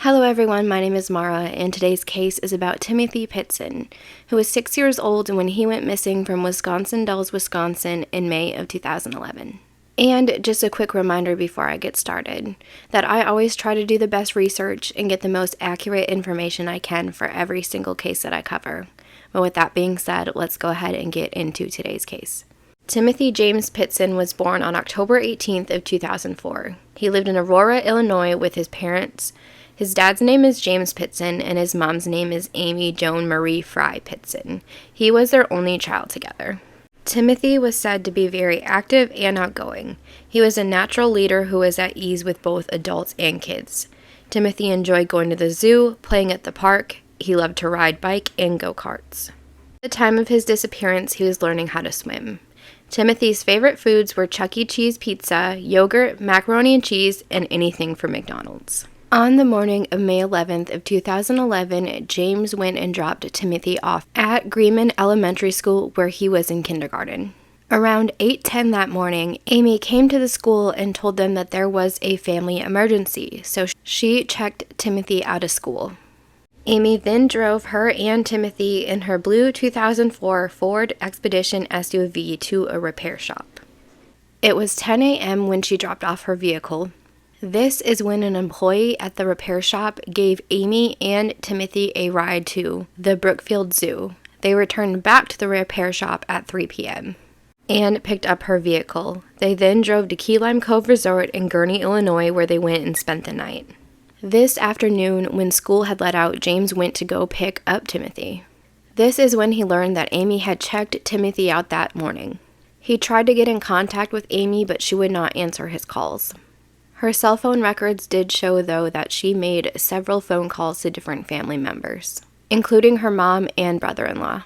Hello everyone, my name is Marah, and today's case is about Timmothy Pitzen, who was 6 years old when he went missing from Wisconsin Dells, Wisconsin in May of 2011. And just a quick reminder before I get started, that I always try to do the best research and get the most accurate information I can for every single case that I cover. But with that being said, let's go ahead and get into today's case. Timothy James Pitzen was born on October 18th of 2004. He lived in Aurora, Illinois with his parents. His dad's name is James Pitzen, and his mom's name is Amy Joan Marie Fry Pitzen. He was their only child together. Timothy was said to be very active and outgoing. He was a natural leader who was at ease with both adults and kids. Timothy enjoyed going to the zoo, playing at the park. He loved to ride bike and go-karts. At the time of his disappearance, he was learning how to swim. Timothy's favorite foods were Chuck E. Cheese pizza, yogurt, macaroni and cheese, and anything from McDonald's. On the morning of May 11th of 2011, James went and dropped Timothy off at Greenman Elementary School where he was in kindergarten. Around 8:10 that morning, Amy came to the school and told them that there was a family emergency, so she checked Timothy out of school. Amy then drove her and Timothy in her blue 2004 Ford Expedition SUV to a repair shop. It was 10 a.m. when she dropped off her vehicle. This is when an employee at the repair shop gave Amy and Timothy a ride to the Brookfield Zoo. They returned back to the repair shop at 3 p.m. and picked up her vehicle. They then drove to Key Lime Cove Resort in Gurnee, Illinois, where they went and spent the night. This afternoon, when school had let out, James went to go pick up Timothy. This is when he learned that Amy had checked Timothy out that morning. He tried to get in contact with Amy, but she would not answer his calls. Her cell phone records did show, though, that she made several phone calls to different family members, including her mom and brother-in-law.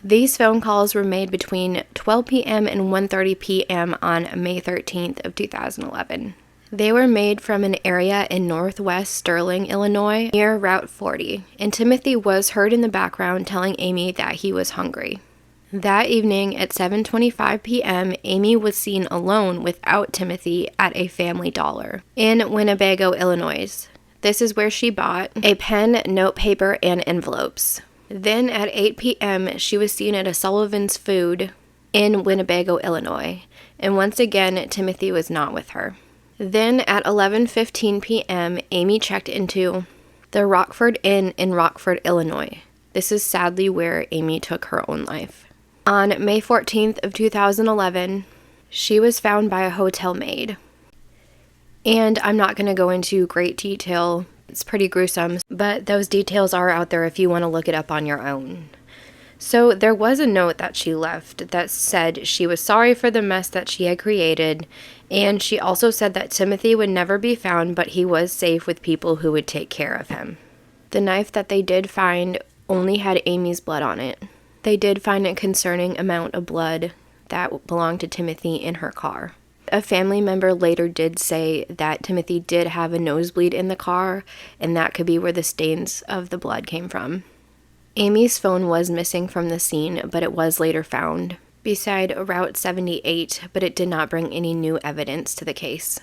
These phone calls were made between 12 p.m. and 1:30 p.m. on May 13th of 2011. They were made from an area in northwest Sterling, Illinois, near Route 40, and Timothy was heard in the background telling Amy that he was hungry. That evening at 7:25 p.m., Amy was seen alone without Timothy at a Family Dollar in Winnebago, Illinois. This is where she bought a pen, notepaper, and envelopes. Then at 8 p.m., she was seen at a Sullivan's Food in Winnebago, Illinois, and once again, Timothy was not with her. Then at 11:15 p.m., Amy checked into the Rockford Inn in Rockford, Illinois. This is sadly where Amy took her own life. On May 14th of 2011, she was found by a hotel maid. And I'm not going to go into great detail. It's pretty gruesome, but those details are out there if you want to look it up on your own. So there was a note that she left that said she was sorry for the mess that she had created, and she also said that Timothy would never be found, but he was safe with people who would take care of him. The knife that they did find only had Amy's blood on it. They did find a concerning amount of blood that belonged to Timothy in her car. A family member later did say that Timothy did have a nosebleed in the car, and that could be where the stains of the blood came from. Amy's phone was missing from the scene, but it was later found beside Route 78, but it did not bring any new evidence to the case.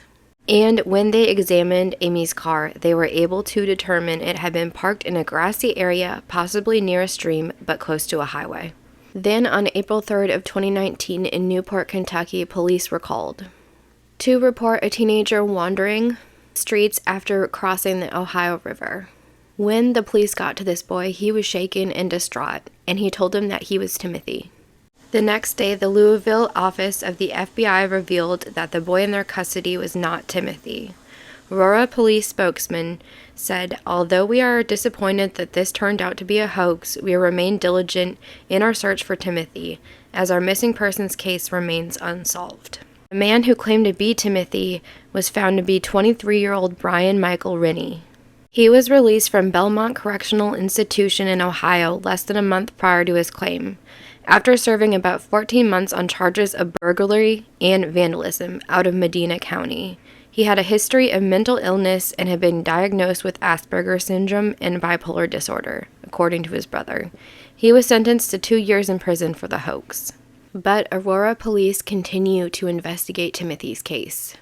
And when they examined Amy's car, they were able to determine it had been parked in a grassy area, possibly near a stream, but close to a highway. Then on April 3rd of 2019 in Newport, Kentucky, police were called to report a teenager wandering streets after crossing the Ohio River. When the police got to this boy, he was shaken and distraught, and he told them that he was Timothy. The next day, the Louisville office of the FBI revealed that the boy in their custody was not Timothy. Aurora police spokesman said, "Although we are disappointed that this turned out to be a hoax, we remain diligent in our search for Timothy, as our missing persons case remains unsolved." The man who claimed to be Timothy was found to be 23-year-old Brian Michael Rennie. He was released from Belmont Correctional Institution in Ohio less than a month prior to his claim, after serving about 14 months on charges of burglary and vandalism out of Medina County. He had a history of mental illness and had been diagnosed with Asperger's syndrome and bipolar disorder, according to his brother. He was sentenced to 2 years in prison for the hoax. But Aurora police continue to investigate Timothy's case.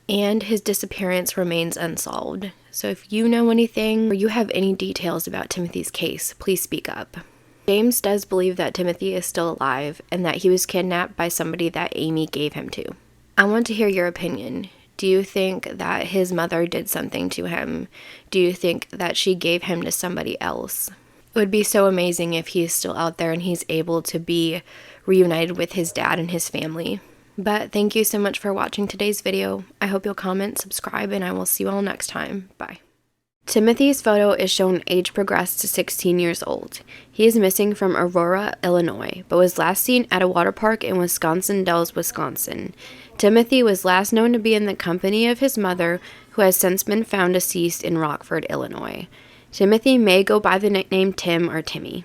and his disappearance remains unsolved. So if you know anything or you have any details about Timothy's case, please speak up. James does believe that Timothy is still alive and that he was kidnapped by somebody that Amy gave him to. I want to hear your opinion. Do you think that his mother did something to him? Do you think that she gave him to somebody else? It would be so amazing if he's still out there and he's able to be reunited with his dad and his family. But thank you so much for watching today's video. I hope you'll comment, subscribe, and I will see you all next time. Bye. Timothy's photo is shown age progressed to 16 years old. He is missing from Aurora, Illinois, but was last seen at a water park in Wisconsin Dells, Wisconsin. Timothy was last known to be in the company of his mother, who has since been found deceased in Rockford, Illinois. Timothy may go by the nickname Tim or Timmy.